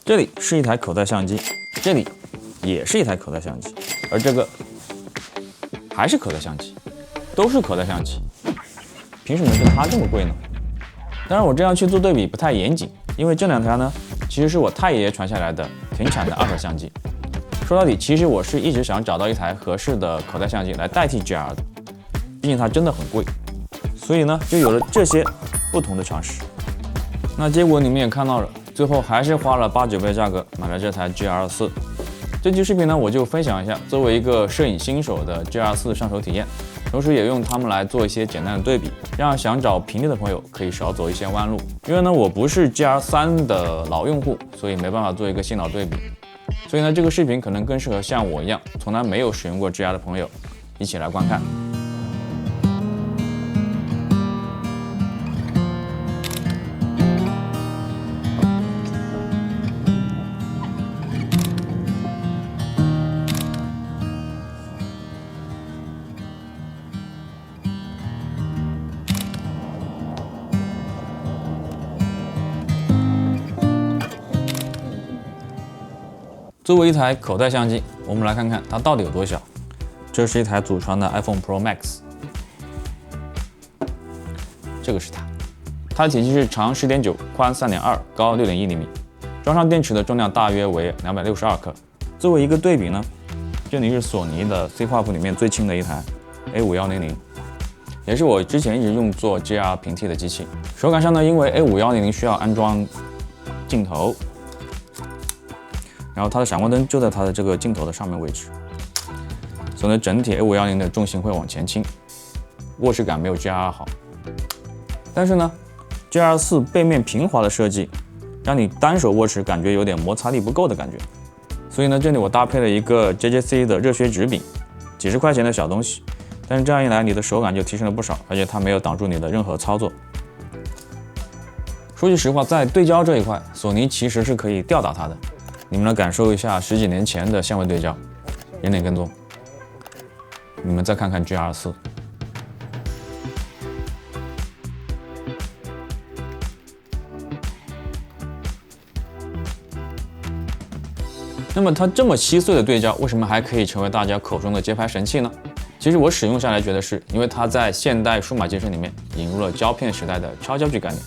这里是一台口袋相机，这里也是一台口袋相机，而这个还是口袋相机，都是口袋相机，凭什么是它这么贵呢？当然我这样去做对比不太严谨，因为这两台呢其实是我太爷爷传下来的停产的二手相机。说到底，其实我是一直想找到一台合适的口袋相机来代替 GR 的，毕竟它真的很贵，所以呢就有了这些不同的尝试。那结果你们也看到了，最后还是花了8-9倍价格买了这台 GR4。这期视频呢，我就分享一下作为一个摄影新手的 GR4 上手体验，同时也用它们来做一些简单的对比，让想找平地的朋友可以少走一些弯路。因为呢，我不是 GR3 的老用户，所以没办法做一个性能对比。所以呢，这个视频可能更适合像我一样从来没有使用过 GR 的朋友一起来观看。作为一台口袋相机，我们来看看它到底有多小。这是一台祖传的 iPhone Pro Max， 这个是它的体积是长10.9，宽3.2，高6.1厘米，装上电池的重量大约为262克。作为一个对比呢，这里是索尼的 C 画幅里面最轻的一台 A5100， 也是我之前一直用作 GR 平替的机器。手感上呢，因为 A5100需要安装镜头，然后它的闪光灯就在它的这个镜头的上面位置，所以呢，整体 A5100的重心会往前倾，握持感没有 GR 好。但是呢 ，GR4 背面平滑的设计，让你单手握持感觉有点摩擦力不够的感觉。所以呢，这里我搭配了一个 JJC 的热血纸柄，几十块钱的小东西，但是这样一来，你的手感就提升了不少，而且它没有挡住你的任何操作。说句实话，在对焦这一块，索尼其实是可以吊打它的。你们来感受一下10几年前的相位对焦，人脸跟踪。你们再看看 GR4， 那么它这么稀碎的对焦，为什么还可以成为大家口中的街拍神器呢？其实我使用下来觉得是因为它在现代数码机身里面引入了胶片时代的超焦距概念。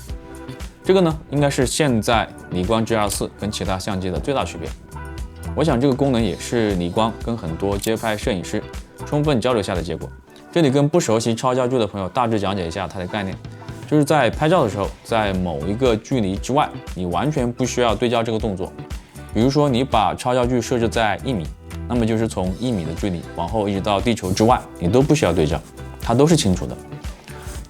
这个呢，应该是现在理光 GR4 跟其他相机的最大区别。我想这个功能也是理光跟很多街拍摄影师充分交流下的结果。这里跟不熟悉超焦距的朋友大致讲解一下它的概念，就是在拍照的时候，在某一个距离之外，你完全不需要对焦这个动作。比如说你把超焦距设置在1米，那么就是从1米的距离往后一直到地球之外，你都不需要对焦，它都是清楚的。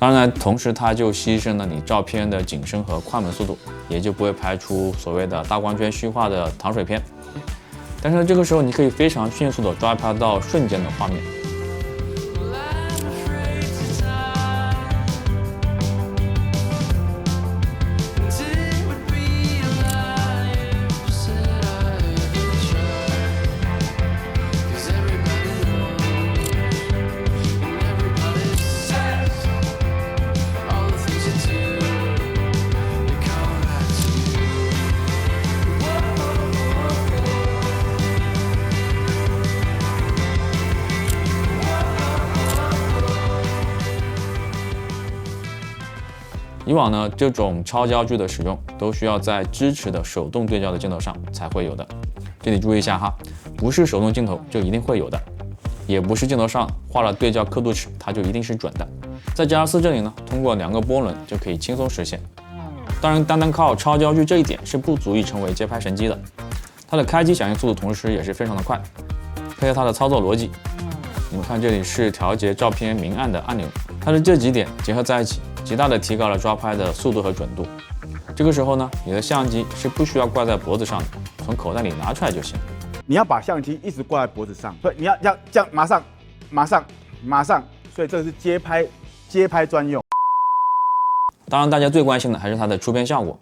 当然，同时它就牺牲了你照片的景深和快门速度，也就不会拍出所谓的大光圈虚化的糖水片。但是呢，这个时候你可以非常迅速的抓拍到瞬间的画面。以往呢，这种超焦距的使用都需要在支持的手动对焦的镜头上才会有的。这里注意一下哈，不是手动镜头就一定会有的，也不是镜头上画了对焦刻度尺它就一定是准的。在 GR4 这里呢，通过2个波轮就可以轻松实现。当然，单靠超焦距这一点是不足以成为街拍神机的。它的开机响应速度同时也是非常的快，配合它的操作逻辑，你们看这里是调节照片明暗的按钮，它的这几点结合在一起，极大的提高了抓拍的速度和准度。这个时候呢，你的相机是不需要挂在脖子上的，从口袋里拿出来就行。你要把相机一直挂在脖子上，所以你要这样马上，所以这是街拍专用。当然，大家最关心的还是它的出片效果。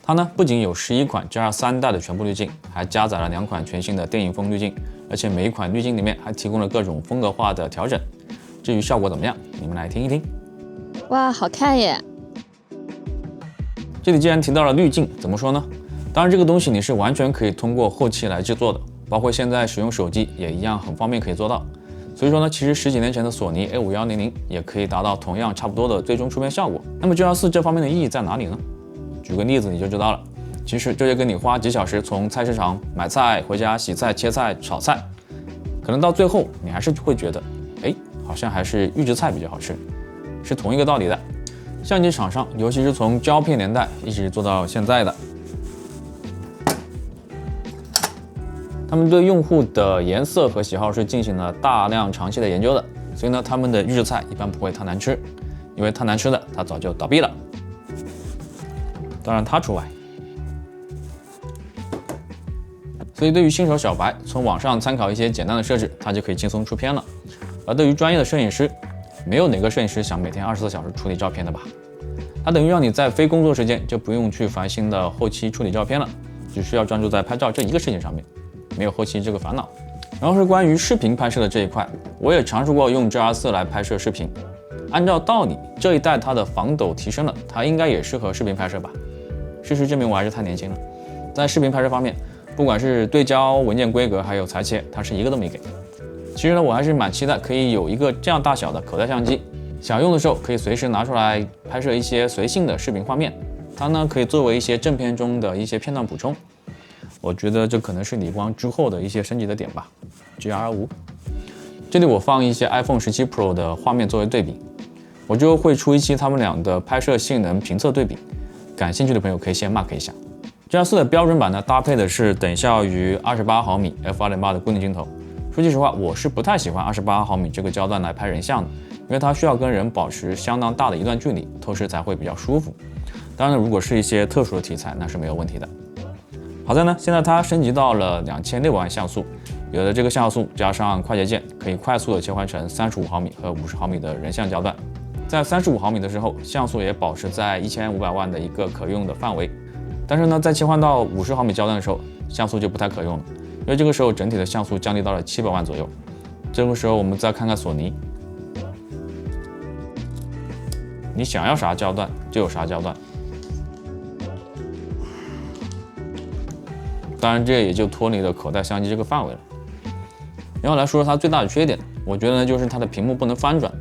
它呢不仅有11款 GR3 代的全部滤镜，还加载了2款全新的电影风滤镜，而且每一款滤镜里面还提供了各种风格化的调整。至于效果怎么样，你们来听一听。哇，好看耶！这里既然提到了滤镜，怎么说呢？当然，这个东西你是完全可以通过后期来制作的，包括现在使用手机也一样很方便可以做到。所以说呢，其实10几年前的索尼 A5100也可以达到同样差不多的最终出片效果。那么 GR4 这方面的意义在哪里呢？举个例子你就知道了。其实这就跟你花几小时从菜市场买菜回家洗菜、切菜、炒菜，可能到最后你还是会觉得，好像还是预制菜比较好吃，是同一个道理的。相机厂商，尤其是从胶片年代一直做到现在的，他们对用户的颜色和喜好是进行了大量长期的研究的，所以呢，他们的预制菜一般不会太难吃，因为太难吃的它早就倒闭了。当然它除外。所以对于新手小白，从网上参考一些简单的设置，它就可以轻松出片了。而对于专业的摄影师，没有哪个摄影师想每天24小时处理照片的吧？它等于让你在非工作时间就不用去烦心的后期处理照片了，只需要专注在拍照这一个事情上面，没有后期这个烦恼。然后是关于视频拍摄的这一块，我也尝试过用 GR4 来拍摄视频。按照道理，这一代它的防抖提升了，它应该也适合视频拍摄吧？事实证明我还是太年轻了，在视频拍摄方面，不管是对焦、文件规格还有裁切，它是一个都没给。其实呢，我还是蛮期待可以有一个这样大小的口袋相机，想用的时候可以随时拿出来拍摄一些随性的视频画面。它呢可以作为一些正片中的一些片段补充。我觉得这可能是理光之后的一些升级的点吧。GR5，这里我放一些 iPhone 17 Pro 的画面作为对比，我就会出一期他们俩的拍摄性能评测对比。感兴趣的朋友可以先 mark 一下。GR4 的标准版呢，搭配的是等效于28毫米 f2.8 的固定镜头。说句实话，我是不太喜欢28毫米这个焦段来拍人像的，因为它需要跟人保持相当大的一段距离，透视才会比较舒服。当然，如果是一些特殊的题材，那是没有问题的。好在呢，现在它升级到了2600万像素，有了这个像素加上快捷键，可以快速的切换成35毫米和50毫米的人像焦段。在35毫米的时候，像素也保持在1500万的一个可用的范围。但是呢，在切换到50毫米焦段的时候，像素就不太可用了，因为这个时候整体的像素降低到了700万左右。这个时候我们再看看索尼，你想要啥焦段就有啥焦段。当然，这也就脱离了口袋相机这个范围了。然后来说说它最大的缺点，我觉得呢就是它的屏幕不能翻转，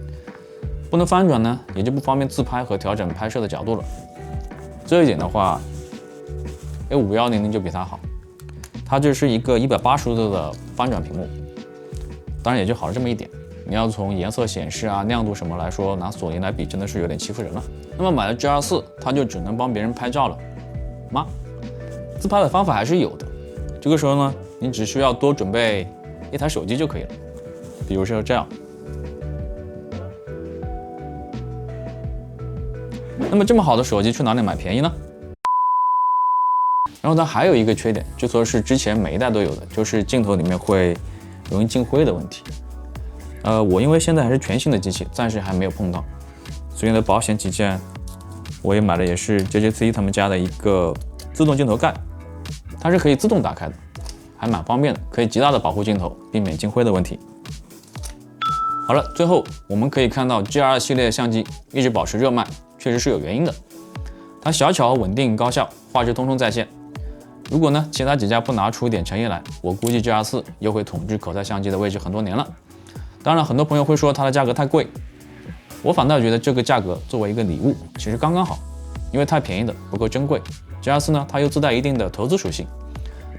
不能翻转呢，也就不方便自拍和调整拍摄的角度了。这一点的话，A5100就比它好，它这是一个180度的翻转屏幕，当然也就好了这么一点。你要从颜色显示啊、亮度什么来说，拿索尼来比真的是有点欺负人了。那么买了 GR4，它就只能帮别人拍照了吗？自拍的方法还是有的。这个时候呢，你只需要多准备一台手机就可以了，比如说这样。那么这么好的手机去哪里买便宜呢？然后它还有一个缺点，就说是之前每一代都有的，就是镜头里面会容易进灰的问题。我因为现在还是全新的机器，暂时还没有碰到，所以呢，保险起见，我也买的也是 JJC 他们家的一个自动镜头盖，它是可以自动打开的，还蛮方便的，可以极大的保护镜头，避免进灰的问题。好了，最后我们可以看到 GR 系列相机一直保持热卖，确实是有原因的。它小巧、稳定、高效，画质通通在线。如果呢其他几家不拿出一点诚意来，我估计 GR4 又会统治口袋相机的位置很多年了。当然，很多朋友会说它的价格太贵，我反倒觉得这个价格作为一个礼物，其实刚刚好，因为太便宜的不够珍贵。GR4 呢，它又自带一定的投资属性，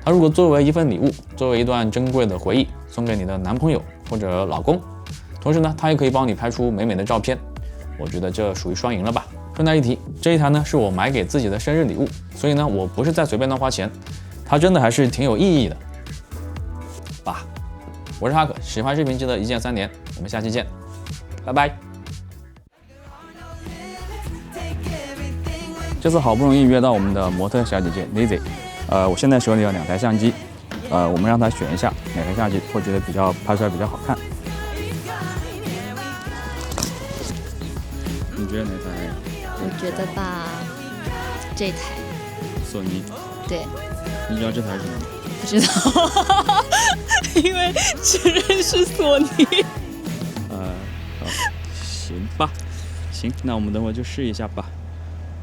它如果作为一份礼物，作为一段珍贵的回忆，送给你的男朋友或者老公，同时呢，它也可以帮你拍出美美的照片，我觉得这属于双赢了吧。顺带一提，这一台呢是我买给自己的生日礼物，所以呢，我不是在随便乱花钱，它真的还是挺有意义的吧。我是哈克，喜欢视频记得一键3连，我们下期见，拜拜。这次好不容易约到我们的模特小姐姐 Lizzy，我现在手里有2台相机，我们让她选一下哪台相机会觉得拍出来比较好看。你觉得哪台？我觉得吧，这台索尼。对。你知道这台是什么吗？不知道，因为只认识索尼。好，行吧，行，那我们等会就试一下吧。